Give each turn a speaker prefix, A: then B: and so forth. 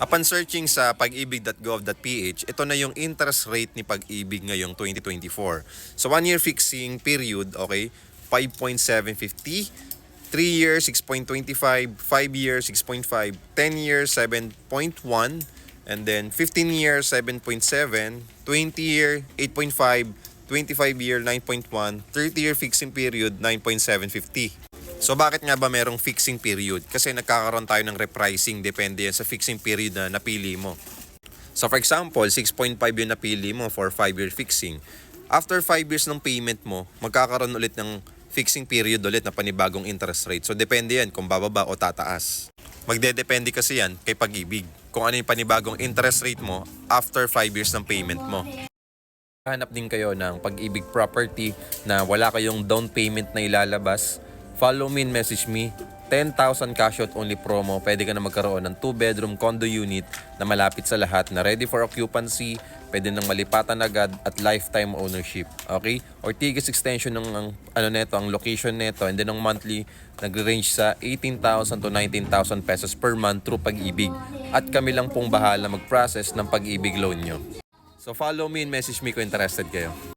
A: Upon searching sa pag-ibig.gov.ph, ito na yung interest rate ni Pag-ibig ngayong 2024. So 1 year fixing period, okay, 5.750, 3 years 6.25, 5 years 6.5, 10 years 7.1, and then 15 years 7.7, 20 year 8.5, 25 year 9.1, 30 year fixing period 9.750. So bakit nga ba merong fixing period? Kasi nagkakaroon tayo ng repricing, depende yan sa fixing period na napili mo. So for example, 6.5 yung napili mo for 5-year fixing. After 5 years ng payment mo, magkakaroon ulit ng fixing period ulit na panibagong interest rate. So depende yan kung bababa o tataas. Magdedepende kasi yan kay Pag-ibig kung ano yung panibagong interest rate mo after 5 years ng payment mo. Hanap din kayo ng Pag-ibig property na wala kayong down payment na ilalabas. Follow me and message me. 10,000 cash out only promo. Pwede ka na magkaroon ng 2-bedroom condo unit na malapit sa lahat, na ready for occupancy, pwede nang malipatan agad at lifetime ownership. Okay? Ortigas extension ng ang location nito, and then ang monthly nagre-range sa 18,000 to 19,000 pesos per month through Pag-ibig. At kami lang pong bahala mag-process ng Pag-ibig loan nyo. So follow me and message me kung interested kayo.